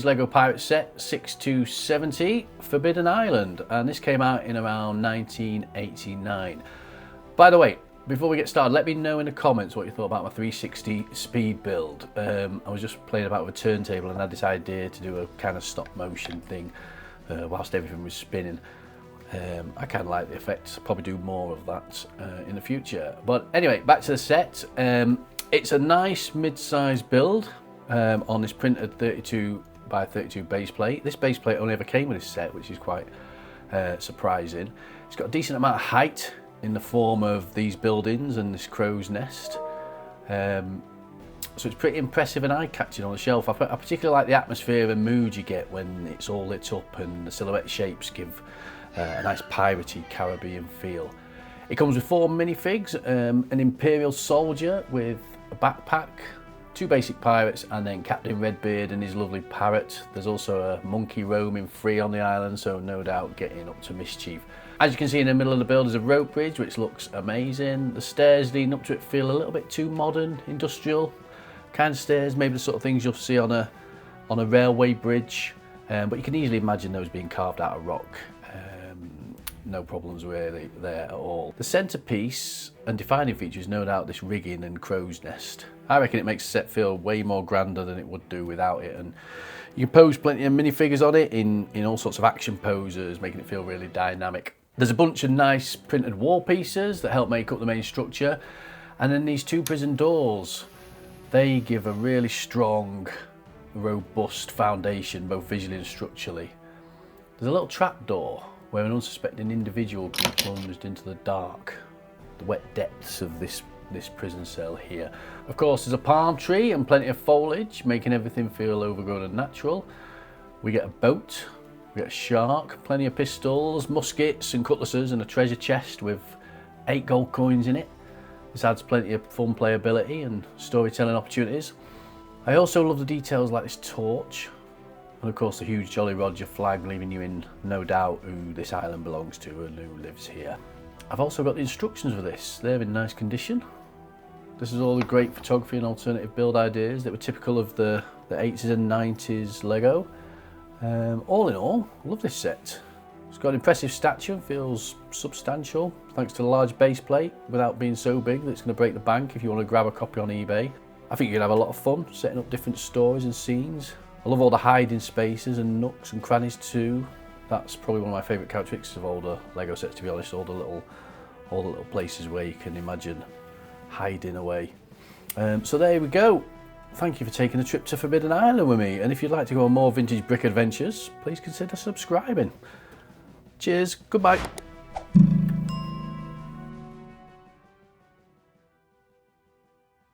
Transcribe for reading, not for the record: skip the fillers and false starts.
Lego Pirate set 6270 Forbidden Island, and this came out in around 1989. By the way, before we get started, let me know in the comments what you thought about my 360 speed build. I was just playing about with a turntable and had this idea to do a kind of stop motion thing whilst everything was spinning. I kind of like the effects. Probably do more of that in the future. But anyway, back to the set. It's a nice mid-sized build on this printed 32 by 32 base plate. This base plate only ever came with this set, which is quite surprising. It's got a decent amount of height in the form of these buildings and this crow's nest. So it's pretty impressive and eye-catching on the shelf. I particularly like the atmosphere and mood you get when it's all lit up, and the silhouette shapes give a nice piratey Caribbean feel. It comes with 4 minifigs, an Imperial soldier with a backpack, 2 basic pirates, and then Captain Redbeard and his lovely parrot. There's also a monkey roaming free on the island, so no doubt getting up to mischief. As you can see in the middle of the build is a rope bridge, which looks amazing. The stairs leading up to it feel a little bit too modern, industrial kind of stairs, maybe the sort of things you'll see on a railway bridge, but you can easily imagine those being carved out of rock. No problems really there at all. The centerpiece and defining feature is no doubt this rigging and crow's nest. I reckon it makes the set feel way more grander than it would do without it, and you can pose plenty of minifigures on it in all sorts of action poses, making it feel really dynamic. There's a bunch of nice printed wall pieces that help make up the main structure, and then these 2 prison doors, they give a really strong, robust foundation both visually and structurally. There's a little trap door where an unsuspecting individual can be plunged into the dark, the wet depths of this prison cell here. Of course, there's a palm tree and plenty of foliage, making everything feel overgrown and natural. We get a boat, we get a shark, plenty of pistols, muskets and cutlasses, and a treasure chest with 8 gold coins in it. This adds plenty of fun playability and storytelling opportunities. I also love the details like this torch, and of course the huge Jolly Roger flag, leaving you in no doubt who this island belongs to and who lives here. I've also got the instructions for this. They're in nice condition. This is all the great photography and alternative build ideas that were typical of the 80s and 90s Lego. All in all, I love this set. It's got an impressive stature and feels substantial thanks to the large base plate without being so big that it's going to break the bank if you want to grab a copy on eBay. I think you'd have a lot of fun setting up different stories and scenes. I love all the hiding spaces and nooks and crannies too. That's probably one of my favourite characteristics of older Lego sets, to be honest, all the little places where you can imagine hiding away. So there we go. Thank you for taking a trip to Forbidden Island with me, and if you'd like to go on more vintage brick adventures, please consider subscribing. Cheers, goodbye.